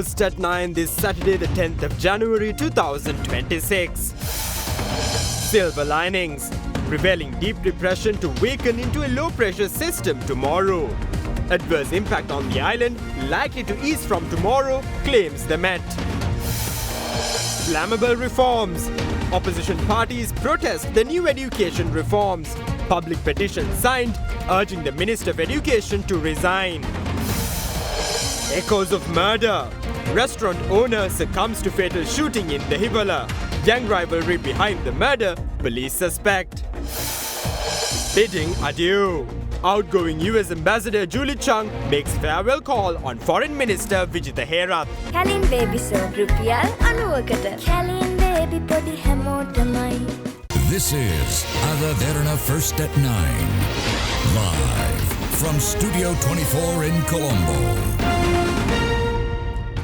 First at 9 this Saturday, the 10th of January 2026. Silver linings. Prevailing deep depression to weaken into a low-pressure system tomorrow. Adverse impact on the island likely to ease from tomorrow, claims the Met. Flammable reforms. Opposition parties protest the new education reforms. Public petition signed urging the Minister of Education to resign. Echoes of murder. Restaurant owner succumbs to fatal shooting in the Hibala. Gang rivalry behind the murder, police suspect. Bidding adieu. Outgoing US Ambassador Julie Chung makes farewell call on Foreign Minister Vijitha Herath. Kalin baby so rupial anuwakata. Kalin baby podi hamotamai. This is Derana First at 9. Live from Studio 24 in Colombo.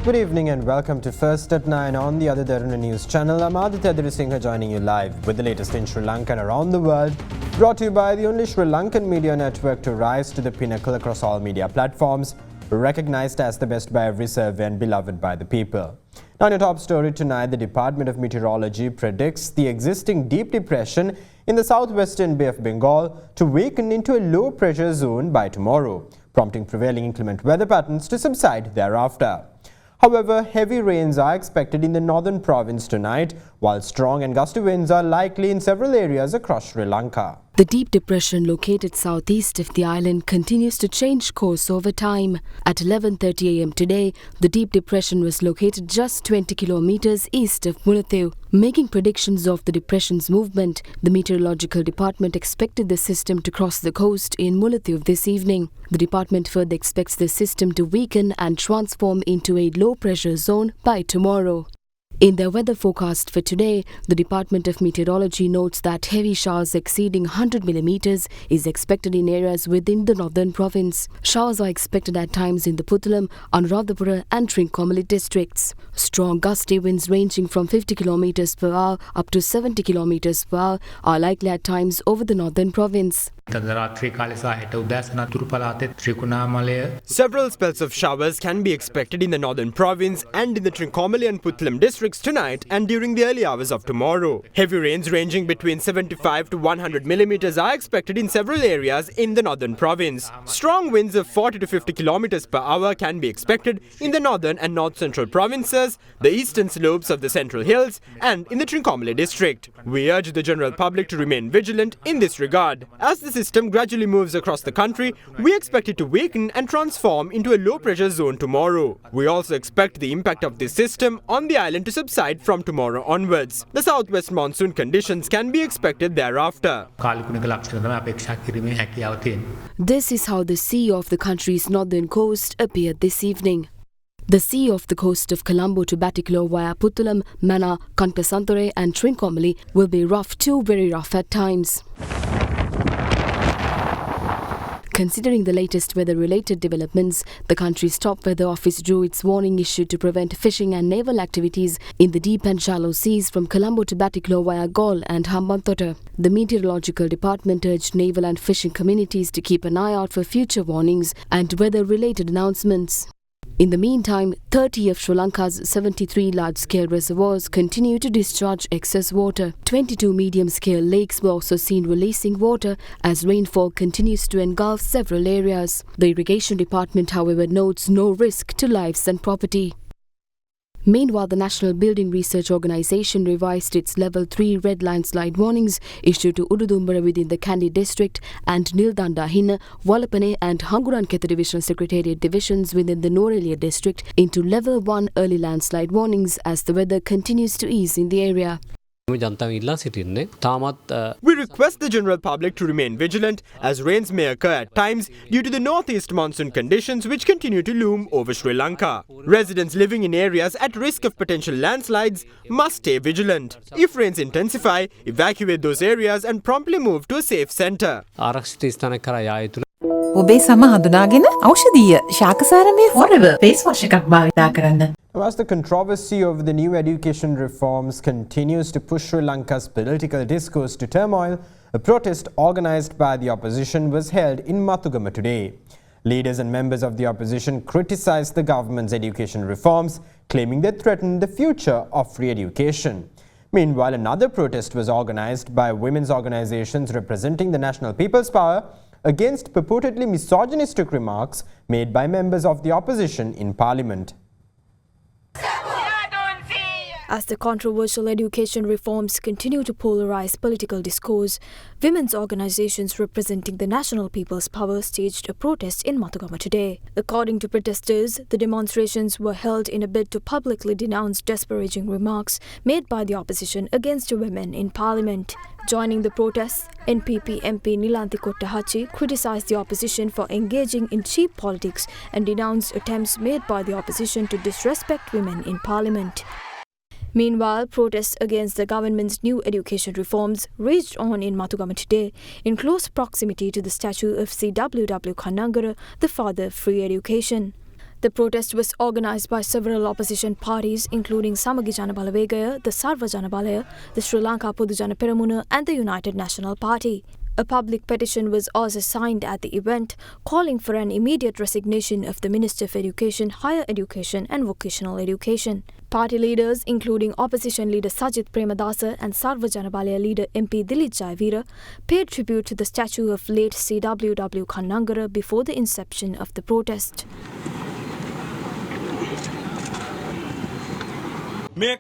Good evening and welcome to First at 9 on the Derana News channel. I'm Aditya Dirasinghe joining you live with the latest in Sri Lanka and around the world. Brought to you by the only Sri Lankan media network to rise to the pinnacle across all media platforms. Recognized as the best by every survey and beloved by the people. Now in your top story tonight, the Department of Meteorology predicts the existing deep depression in the southwestern Bay of Bengal to weaken into a low pressure zone by tomorrow, prompting prevailing inclement weather patterns to subside thereafter. However, heavy rains are expected in the northern province tonight, while strong and gusty winds are likely in several areas across Sri Lanka. The deep depression located southeast of the island continues to change course over time. At 11:30 am today, the deep depression was located just 20 kilometers east of Mullaitivu. Making predictions of the depression's movement, the meteorological department expected the system to cross the coast in Mullaitivu this evening. The department further expects the system to weaken and transform into a low-pressure zone by tomorrow. In their weather forecast for today, the Department of Meteorology notes that heavy showers exceeding 100 millimeters is expected in areas within the northern province. Showers are expected at times in the Puttalam, Anuradhapura and Trincomalee districts. Strong gusty winds ranging from 50 kilometers per hour up to 70 kilometers per hour are likely at times over the northern province. Several spells of showers can be expected in the northern province and in the Trincomalee and Puttalam districts tonight and during the early hours of tomorrow. Heavy rains ranging between 75 to 100 millimeters are expected in several areas in the northern province. Strong winds of 40 to 50 kilometers per hour can be expected in the northern and north central provinces, the eastern slopes of the central hills and in the Trincomalee district. We urge the general public to remain vigilant in this regard. As the system gradually moves across the country, we expect it to weaken and transform into a low-pressure zone tomorrow. We also expect the impact of this system on the island to subside from tomorrow onwards. The southwest monsoon conditions can be expected thereafter. This is how the sea of the country's northern coast appeared this evening. The sea off the coast of Colombo to Batticaloa via Puttalam, Mana, Kankasantore and Trincomalee will be rough to very rough at times. Considering the latest weather-related developments, the country's top weather office drew its warning issued to prevent fishing and naval activities in the deep and shallow seas from Colombo to Batticaloa via Galle and Hambantota. The meteorological department urged naval and fishing communities to keep an eye out for future warnings and weather-related announcements. In the meantime, 30 of Sri Lanka's 73 large-scale reservoirs continue to discharge excess water. 22 medium-scale lakes were also seen releasing water as rainfall continues to engulf several areas. The irrigation department, however, notes no risk to lives and property. Meanwhile, the National Building Research Organisation revised its Level 3 red landslide warnings issued to Ududumbara within the Kandy district and Nildanda Hinna, Walapane and Hanguranketha Divisional Secretariat divisions within the Norelia district into Level 1 early landslide warnings as the weather continues to ease in the area. We request the general public to remain vigilant as rains may occur at times due to the northeast monsoon conditions which continue to loom over Sri Lanka. Residents living in areas at risk of potential landslides must stay vigilant. If rains intensify, evacuate those areas and promptly move to a safe centre. ඔබේ සම හඳුනාගෙන ඖෂධීය ශාකසාරමය forever face wash එකක් භාවිතා කරන්න. As the controversy over the new education reforms continues to push Sri Lanka's political discourse to turmoil, a protest organized by the opposition was held in Matugama today. Leaders and members of the opposition criticized the government's education reforms, claiming they threaten the future of free education. Meanwhile, another protest was organized by women's organizations representing the National People's Power against purportedly misogynistic remarks made by members of the opposition in Parliament. As the controversial education reforms continue to polarize political discourse, women's organizations representing the National People's Power staged a protest in Matugama today. According to protesters, the demonstrations were held in a bid to publicly denounce disparaging remarks made by the opposition against women in Parliament. Joining the protests, NPP MP Nilanthi Kottahachi criticized the opposition for engaging in cheap politics and denounced attempts made by the opposition to disrespect women in Parliament. Meanwhile, protests against the government's new education reforms raged on in Matugama today, in close proximity to the statue of CWW Kannangara, the father of free education. The protest was organised by several opposition parties, including Samagi Jana Balawegaya, the Sarva Jana Balaya, the Sri Lanka Podu Jana Peramuna and the United National Party. A public petition was also signed at the event, calling for an immediate resignation of the Minister for Education, Higher Education and Vocational Education. Party leaders, including opposition leader Sajith Premadasa and Sarva Jana Balaya leader MP Dilip Jayavira, paid tribute to the statue of late CWW Kannangara before the inception of the protest. This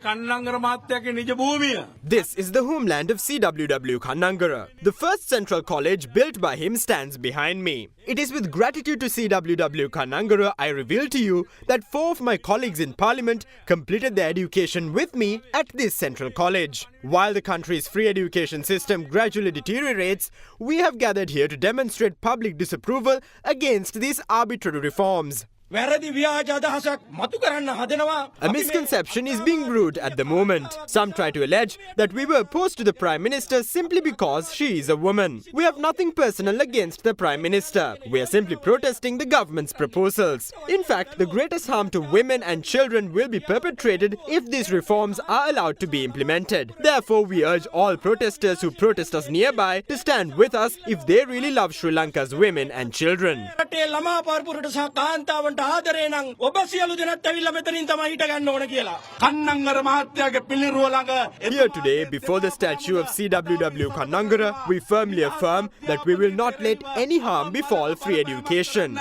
is the homeland of CWW Kannangara. The first central college built by him stands behind me. It is with gratitude to CWW Kannangara I reveal to you that 4 of my colleagues in Parliament completed their education with me at this central college. While the country's free education system gradually deteriorates, we have gathered here to demonstrate public disapproval against these arbitrary reforms. A misconception is being brewed at the moment. Some try to allege that we were opposed to the Prime Minister simply because she is a woman. We have nothing personal against the Prime Minister. We are simply protesting the government's proposals. In fact, the greatest harm to women and children will be perpetrated if these reforms are allowed to be implemented. Therefore, we urge all protesters who protest us nearby to stand with us if they really love Sri Lanka's women and children. Here today, before the statue of CWW Kannangara, we firmly affirm that we will not let any harm befall free education.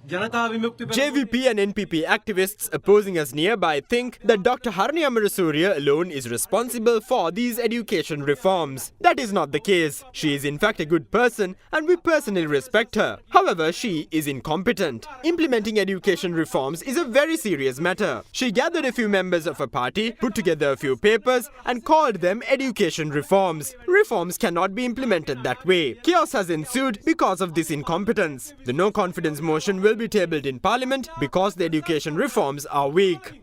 JVP and NPP activists opposing us nearby think that Dr. Harani Amarasuriya alone is responsible for these education reforms. That is not the case. She is in fact a good person and we personally respect her. However, she is incompetent. Implementing education reforms is a very serious matter. She gathered a few members of her party, put together a few papers and called them education reforms. Reforms cannot be implemented that way. Chaos has ensued because of this incompetence. The no confidence motion will be tabled in Parliament because the education reforms are weak.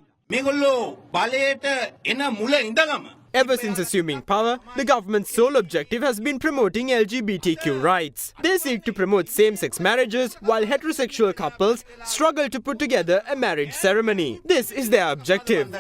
Ever since assuming power, the government's sole objective has been promoting LGBTQ rights. They seek to promote same-sex marriages while heterosexual couples struggle to put together a marriage ceremony. This is their objective.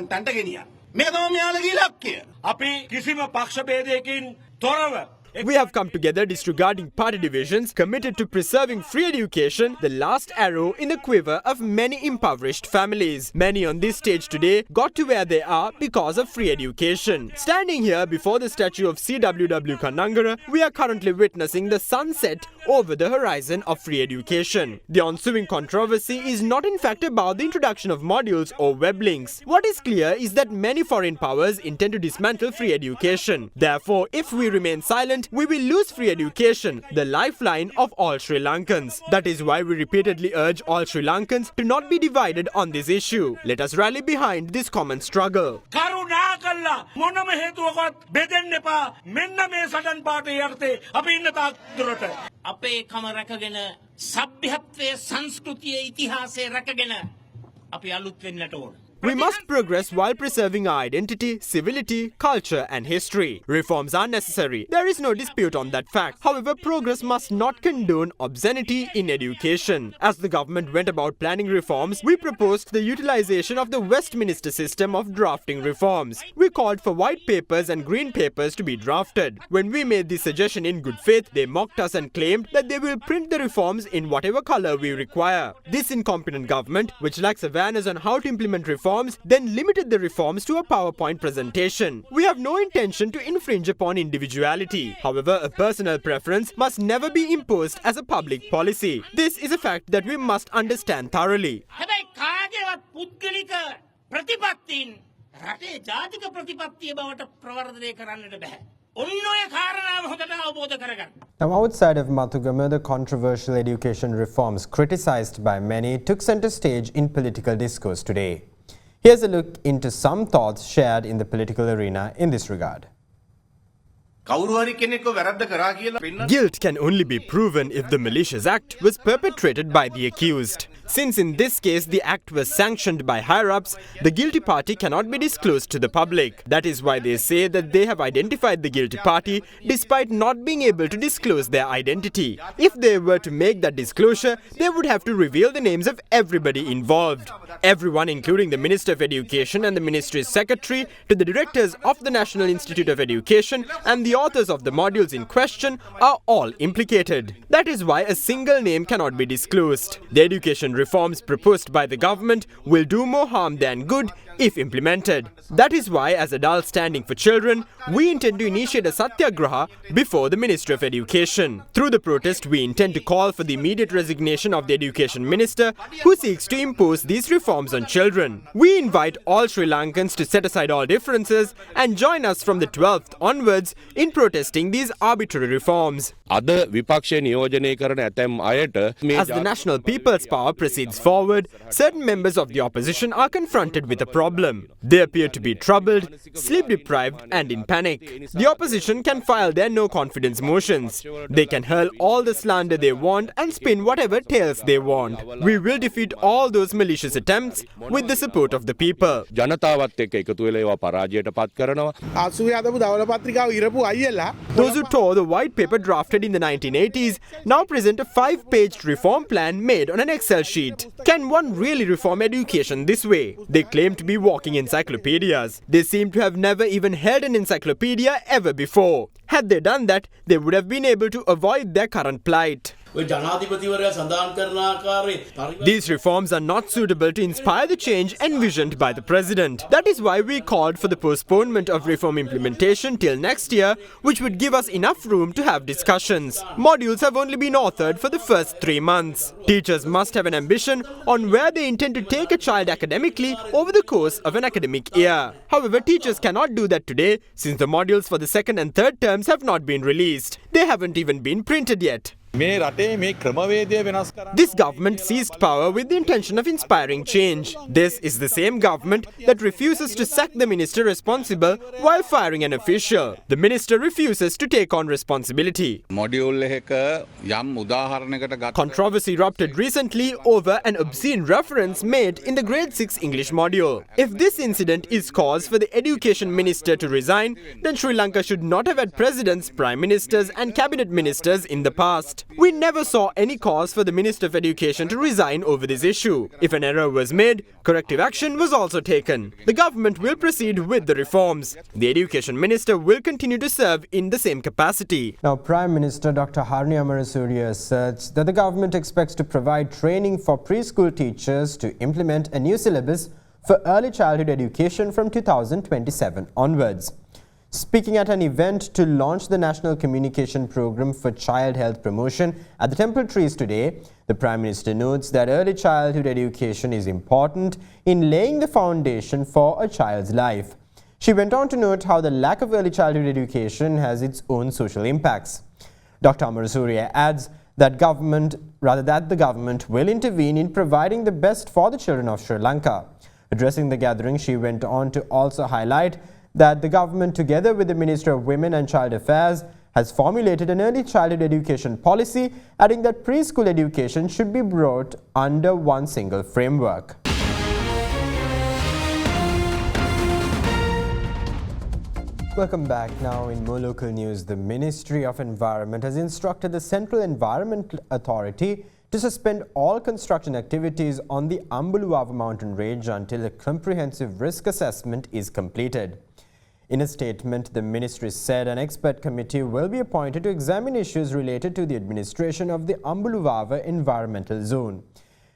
We have come together disregarding party divisions, committed to preserving free education, the last arrow in the quiver of many impoverished families. Many on this stage today got to where they are because of free education. Standing here before the statue of CWW Kannangara, we are currently witnessing the sunset over the horizon of free education. The ensuing controversy is not in fact about the introduction of modules or web links. What is clear is that many foreign powers intend to dismantle free education. Therefore, if we remain silent, we will lose free education, the lifeline of all Sri Lankans. That is why we repeatedly urge all Sri Lankans to not be divided on this issue. Let us rally behind this common struggle. We must progress while preserving our identity, civility, culture and history. Reforms are necessary. There is no dispute on that fact. However, progress must not condone obscenity in education. As the government went about planning reforms, we proposed the utilization of the Westminster system of drafting reforms. We called for white papers and green papers to be drafted. When we made this suggestion in good faith, they mocked us and claimed that they will print the reforms in whatever color we require. This incompetent government, which lacks awareness on how to implement reforms, then limited the reforms to a PowerPoint presentation. We have no intention to infringe upon individuality. However, a personal preference must never be imposed as a public policy. This is a fact that we must understand thoroughly. හැබැයි කාගේවත් පුද්ගලික ප්‍රතිපත්තීන් රටේ ජාතික ප්‍රතිපත්තිය බවට ප්‍රවර්ධනය කරන්නට බෑ. ඔන්න ඔය කාරණාව හොඳට අවබෝධ කරගන්න. Now, outside of Matugama, the controversial education reforms criticized by many took center stage in political discourse today. Here's a look into some thoughts shared in the political arena in this regard. Guilt can only be proven if the malicious act was perpetrated by the accused. Since in this case the act was sanctioned by higher-ups, the guilty party cannot be disclosed to the public. That is why they say that they have identified the guilty party despite not being able to disclose their identity. If they were to make that disclosure, they would have to reveal the names of everybody involved. Everyone, including the Minister of Education and the Ministry's Secretary, to the directors of the National Institute of Education and the authors of the modules in question are all implicated. That is why a single name cannot be disclosed. The education reforms proposed by the government will do more harm than good if implemented. That is why, as adults standing for children, we intend to initiate a satyagraha before the Ministry of Education. Through the protest, we intend to call for the immediate resignation of the Education Minister who seeks to impose these reforms on children. We invite all Sri Lankans to set aside all differences and join us from the 12th onwards in protesting these arbitrary reforms. As the National People's Power proceeds forward, certain members of the opposition are confronted with a problem. They appear to be troubled, sleep-deprived and in panic. The opposition can file their no-confidence motions. They can hurl all the slander they want and spin whatever tales they want. We will defeat all those malicious attempts with the support of the people. Those who tore the white paper drafted in the 1980s now present a 5-page reform plan made on an Excel sheet. Can one really reform education this way? They claim to be walking encyclopedias. They seem to have never even held an encyclopedia ever before. Had they done that, they would have been able to avoid their current plight. These reforms are not suitable to inspire the change envisioned by the President. That is why we called for the postponement of reform implementation till next year, which would give us enough room to have discussions. Modules have only been authored for the first 3 months. Teachers must have an ambition on where they intend to take a child academically over the course of an academic year. However, teachers cannot do that today since the modules for the second and third terms have not been released. They haven't even been printed yet. This government seized power with the intention of inspiring change. This is the same government that refuses to sack the minister responsible while firing an official. The minister refuses to take on responsibility. Controversy erupted recently over an obscene reference made in the grade 6 English module. If this incident is cause for the education minister to resign, then Sri Lanka should not have had presidents, prime ministers and cabinet ministers in the past. We never saw any cause for the Minister of Education to resign over this issue. If an error was made, corrective action was also taken. The government will proceed with the reforms. The Education Minister will continue to serve in the same capacity. Now, Prime Minister Dr. Harni Amarasuriya asserts that the government expects to provide training for preschool teachers to implement a new syllabus for early childhood education from 2027 onwards. Speaking at an event to launch the National Communication Program for Child Health Promotion at the Temple Trees today, the Prime Minister notes that early childhood education is important in laying the foundation for a child's life. She went on to note how the lack of early childhood education has its own social impacts. Dr. Amarasuriya adds that the government will intervene in providing the best for the children of Sri Lanka. Addressing the gathering, she went on to also highlight that the government, together with the Minister of Women and Child Affairs, has formulated an early childhood education policy, adding that preschool education should be brought under one single framework. Welcome back. Now in more local news, the Ministry of Environment has instructed the Central Environment Authority to suspend all construction activities on the Ambuluwava mountain range until a comprehensive risk assessment is completed. In a statement, the ministry said an expert committee will be appointed to examine issues related to the administration of the Ambuluwava environmental zone.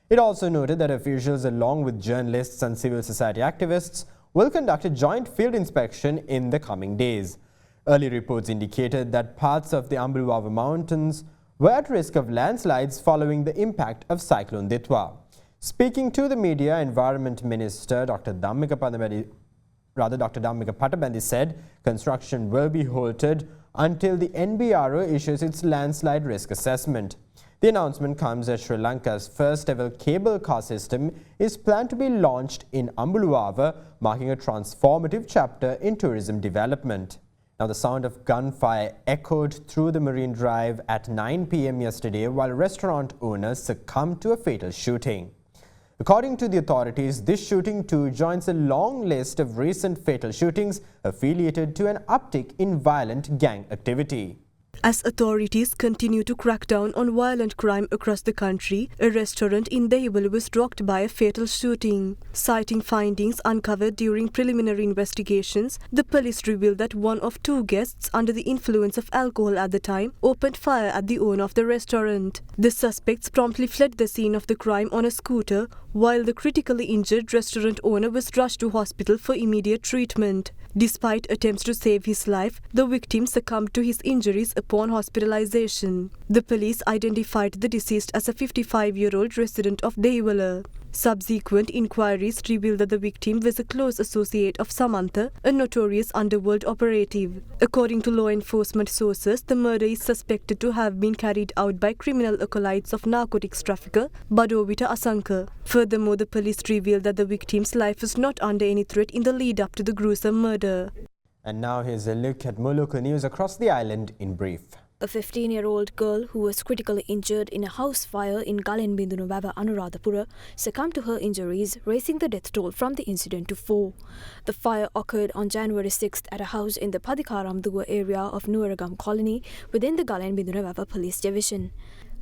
It also noted that officials, along with journalists and civil society activists, will conduct a joint field inspection in the coming days. Early reports indicated that parts of the Ambuluwava mountains were at risk of landslides following the impact of Cyclone Ditwa. Speaking to the media, Environment Minister Dr. Dhammika Pattabandi said construction will be halted until the NBRO issues its landslide risk assessment. The announcement comes as Sri Lanka's first ever cable car system is planned to be launched in Ambuluwava, marking a transformative chapter in tourism development. Now, the sound of gunfire echoed through the Marine Drive at 9 p.m. yesterday while restaurant owners succumbed to a fatal shooting. According to the authorities, this shooting too joins a long list of recent fatal shootings affiliated to an uptick in violent gang activity. As authorities continue to crack down on violent crime across the country, a restaurant in Dehiwala was rocked by a fatal shooting. Citing findings uncovered during preliminary investigations, the police revealed that one of two guests under the influence of alcohol at the time opened fire at the owner of the restaurant. The suspects promptly fled the scene of the crime on a scooter, while the critically injured restaurant owner was rushed to hospital for immediate treatment. Despite attempts to save his life, the victim succumbed to his injuries upon hospitalization. The police identified the deceased as a 55-year-old resident of Dehiwala. Subsequent inquiries revealed that the victim was a close associate of Samantha, a notorious underworld operative. According to law enforcement sources, the murder is suspected to have been carried out by criminal acolytes of narcotics trafficker Badovita Asanka. Furthermore, the police revealed that the victim's life was not under any threat in the lead-up to the gruesome murder. And now here's a look at more local news across the island in brief. A 15-year-old girl who was critically injured in a house fire in Galenbindunawava, Anuradhapura, succumbed to her injuries, raising the death toll from the incident to 4. The fire occurred on January 6th at a house in the Padikaramduwa area of Nuwaragam colony within the Galenbindunawava police division.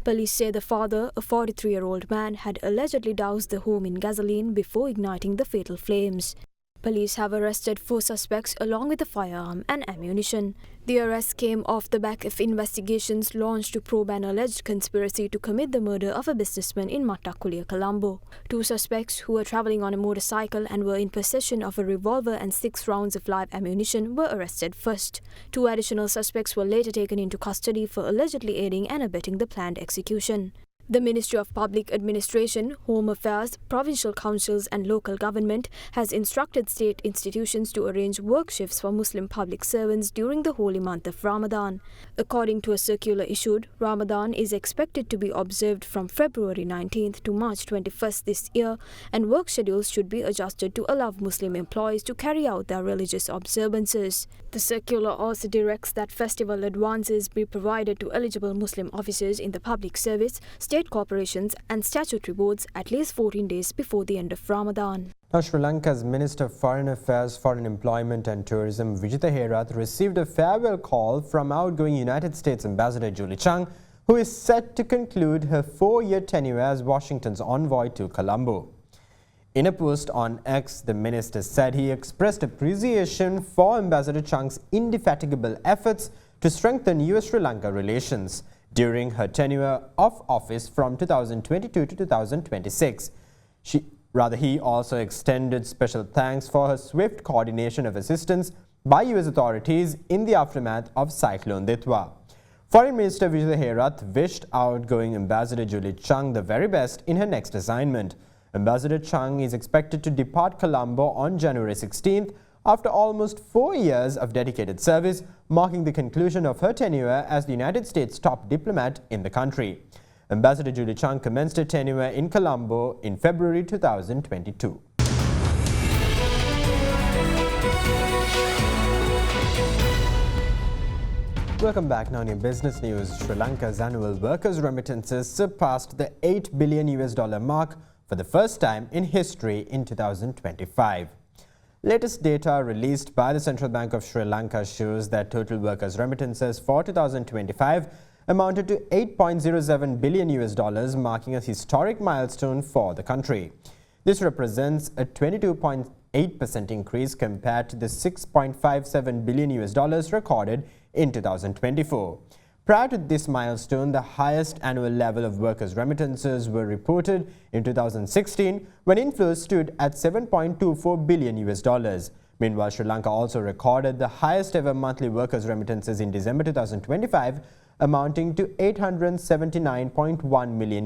Police say the father, a 43-year-old man, had allegedly doused the home in gasoline before igniting the fatal flames. Police have arrested 4 suspects along with a firearm and ammunition. The arrest came off the back of investigations launched to probe an alleged conspiracy to commit the murder of a businessman in Mattakuliya, Colombo. 2 suspects who were travelling on a motorcycle and were in possession of a revolver and 6 rounds of live ammunition were arrested first. 2 additional suspects were later taken into custody for allegedly aiding and abetting the planned execution. The Ministry of Public Administration, Home Affairs, provincial councils and local government has instructed state institutions to arrange work shifts for Muslim public servants during the holy month of Ramadan. According to a circular issued, Ramadan is expected to be observed from February 19th to March 21st this year, and work schedules should be adjusted to allow Muslim employees to carry out their religious observances. The circular also directs that festival advances be provided to eligible Muslim officers in the public service, state corporations and statutory boards at least 14 days before the end of Ramadan. Now, Sri Lanka's Minister of Foreign Affairs, Foreign Employment and Tourism, Vijitha Herath, received a farewell call from outgoing United States Ambassador Julie Chung, who is set to conclude her 4-year tenure as Washington's envoy to Colombo. In a post on X, the minister said he expressed appreciation for Ambassador Chung's indefatigable efforts to strengthen U.S.-Sri Lanka relations during her tenure of office from 2022 to 2026. He also extended special thanks for her swift coordination of assistance by U.S. authorities in the aftermath of Cyclone Ditwa. Foreign Minister Vijitha Herath wished outgoing Ambassador Julie Chung the very best in her next assignment. Ambassador Chung is expected to depart Colombo on January 16th after almost 4 years of dedicated service, marking the conclusion of her tenure as the United States' top diplomat in the country. Ambassador Julie Chung commenced her tenure in Colombo in February 2022. Welcome back. Now in your business news, Sri Lanka's annual workers' remittances surpassed the $8 billion mark for the first time in history in 2025. Latest data released by the Central Bank of Sri Lanka shows that total workers' remittances for 2025 amounted to $8.07 billion, marking a historic milestone for the country. This represents a 22.8% increase compared to the $6.57 billion recorded in 2024. Prior to this milestone, the highest annual level of workers' remittances were reported in 2016, when inflows stood at $7.24 billion. Meanwhile, Sri Lanka also recorded the highest ever monthly workers' remittances in December 2025, amounting to $879.1 million.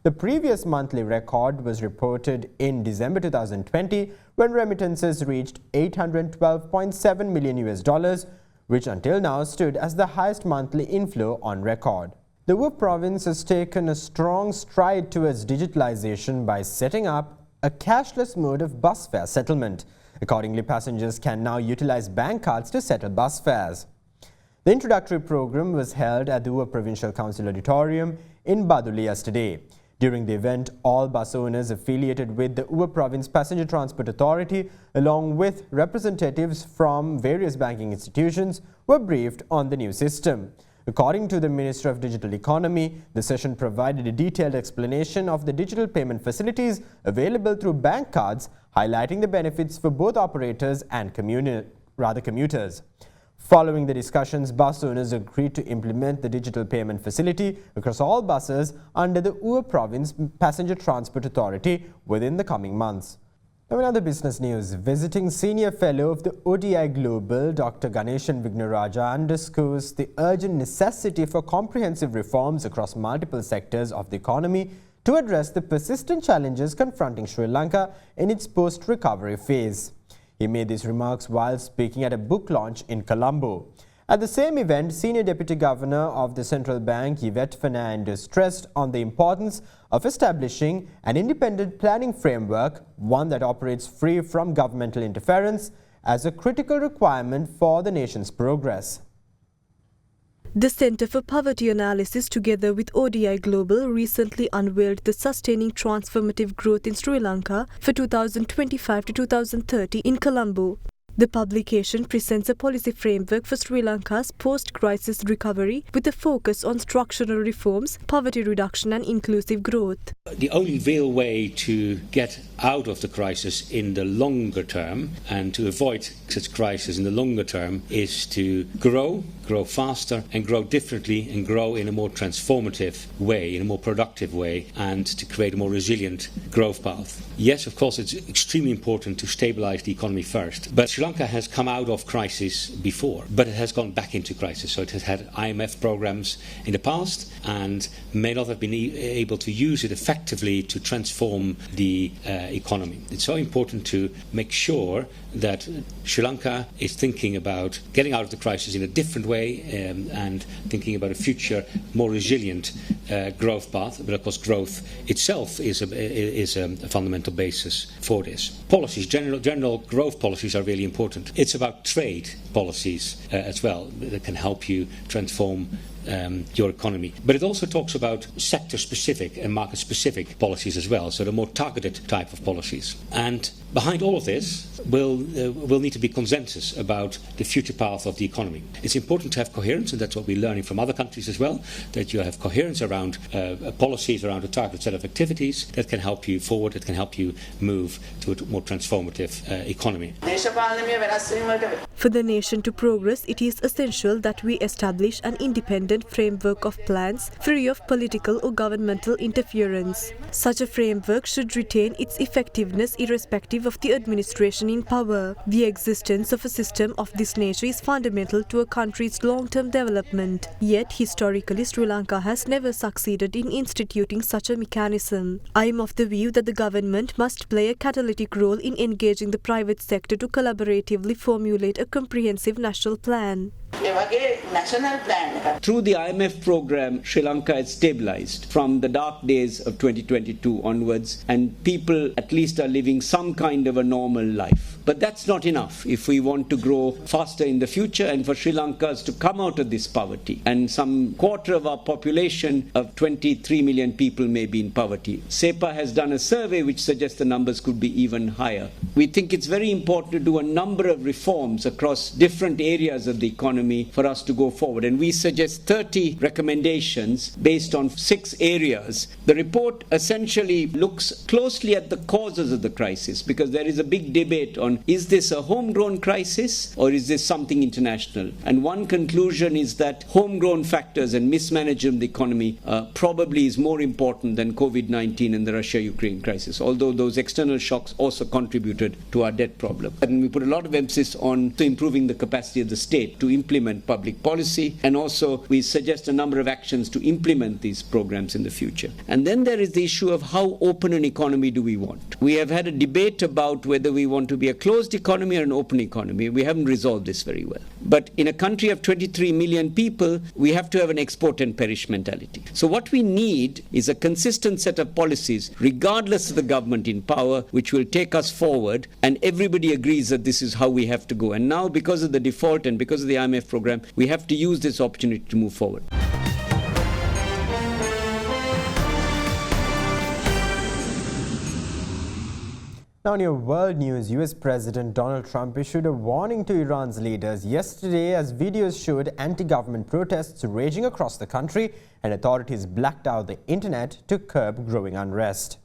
The previous monthly record was reported in December 2020, when remittances reached $812.7 million, which until now stood as the highest monthly inflow on record. The Ua province has taken a strong stride towards digitalization by setting up a cashless mode of bus fare settlement. Accordingly, passengers can now utilize bank cards to settle bus fares. The introductory program was held at the Ua Provincial Council Auditorium in Baduli yesterday. During the event, all bus owners affiliated with the Ua Province Passenger Transport Authority, along with representatives from various banking institutions, were briefed on the new system. According to the Minister of Digital Economy, the session provided a detailed explanation of the digital payment facilities available through bank cards, highlighting the benefits for both operators and commuters. Following the discussions, bus owners agreed to implement the digital payment facility across all buses under the Ua Province Passenger Transport Authority within the coming months. Now in other business news, visiting senior fellow of the ODI Global, Dr. Ganeshan Vignaraja, underscores the urgent necessity for comprehensive reforms across multiple sectors of the economy to address the persistent challenges confronting Sri Lanka in its post-recovery phase. He made these remarks while speaking at a book launch in Colombo. At the same event, Senior Deputy Governor of the Central Bank, Yvette Fernandez, stressed on the importance of establishing an independent planning framework, one that operates free from governmental interference, as a critical requirement for the nation's progress. The Centre for Poverty Analysis, together with ODI Global, recently unveiled the Sustaining Transformative Growth in Sri Lanka for 2025 to 2030 in Colombo. The publication presents a policy framework for Sri Lanka's post-crisis recovery with a focus on structural reforms, poverty reduction and inclusive growth. The only real way to get out of the crisis in the longer term and to avoid such crisis in the longer term is to grow faster and grow differently and grow in a more transformative way, in a more productive way, and to create a more resilient growth path. Yes, of course, it's extremely important to stabilize the economy first, but Sri Lanka has come out of crisis before, but it has gone back into crisis. So it has had IMF programs in the past and may not have been able to use it effectively to transform the economy. It's so important to make sure that Sri Lanka is thinking about getting out of the crisis in a different way and thinking about a future, more resilient growth path. But of course, growth itself is a fundamental basis for this. Policies, general growth policies are really important. It's about trade policies as well that can help you transform your economy. But it also talks about sector-specific and market-specific policies as well, so the more targeted type of policies. And behind all of this will need to be consensus about the future path of the economy. It's important to have coherence, and that's what we're learning from other countries as well, that you have coherence around policies, around a targeted set of activities that can help you forward, that can help you move to a more transformative economy. For the nation to progress, it is essential that we establish an independent framework of plans free of political or governmental interference. Such a framework should retain its effectiveness irrespective of the administration in power. The existence of a system of this nature is fundamental to a country's long-term development. Yet, historically, Sri Lanka has never succeeded in instituting such a mechanism. I am of the view that the government must play a catalytic role in engaging the private sector to collaboratively formulate a comprehensive national plan. Through the IMF program, Sri Lanka has stabilized from the dark days of 2022 onwards, and people at least are living some kind of a normal life. But that's not enough if we want to grow faster in the future and for Sri Lankans to come out of this poverty. And some quarter of our population of 23 million people may be in poverty. SEPA has done a survey which suggests the numbers could be even higher. We think it's very important to do a number of reforms across different areas of the economy for us to go forward. And we suggest 30 recommendations based on 6 areas. The report essentially looks closely at the causes of the crisis, because there is a big debate on, is this a homegrown crisis or is this something international? And one conclusion is that homegrown factors and mismanagement of the economy probably is more important than COVID-19 and the Russia-Ukraine crisis, although those external shocks also contributed to our debt problem. And we put a lot of emphasis on improving the capacity of the state to implement public policy, and also we suggest a number of actions to implement these programs in the future. And then there is the issue of how open an economy do we want. We have had a debate about whether we want to be a closed economy or an open economy. We haven't resolved this very well. But in a country of 23 million people, we have to have an export and perish mentality. So what we need is a consistent set of policies, regardless of the government in power, which will take us forward, and everybody agrees that this is how we have to go. And now, because of the default and because of the IMF program, we have to use this opportunity to move forward. Now in your world news, US President Donald Trump issued a warning to Iran's leaders yesterday as videos showed anti-government protests raging across the country and authorities blacked out the internet to curb growing unrest.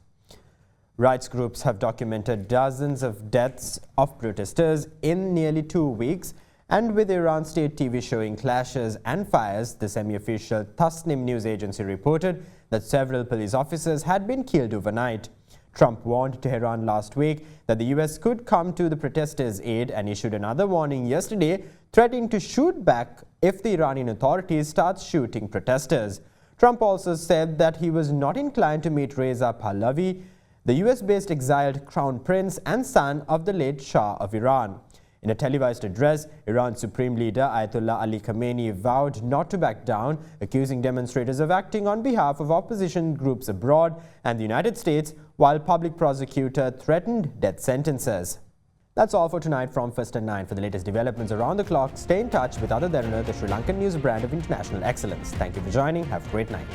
Rights groups have documented dozens of deaths of protesters in nearly 2 weeks, and with Iran state TV showing clashes and fires, the semi-official Tasnim news agency reported that several police officers had been killed overnight. Trump warned Tehran last week that the US could come to the protesters' aid and issued another warning yesterday, threatening to shoot back if the Iranian authorities start shooting protesters. Trump also said that he was not inclined to meet Reza Pahlavi, the US-based exiled crown prince and son of the late Shah of Iran. In a televised address, Iran's supreme leader Ayatollah Ali Khamenei vowed not to back down, accusing demonstrators of acting on behalf of opposition groups abroad and the United States, while public prosecutor threatened death sentences. That's all for tonight from First at 9. For the latest developments around the clock, stay in touch with Ada Derana, the Sri Lankan news brand of international excellence. Thank you for joining. Have a great night.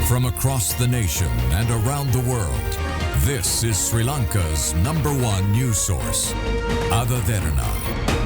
From across the nation and around the world, this is Sri Lanka's #1 news source, Ada Derana.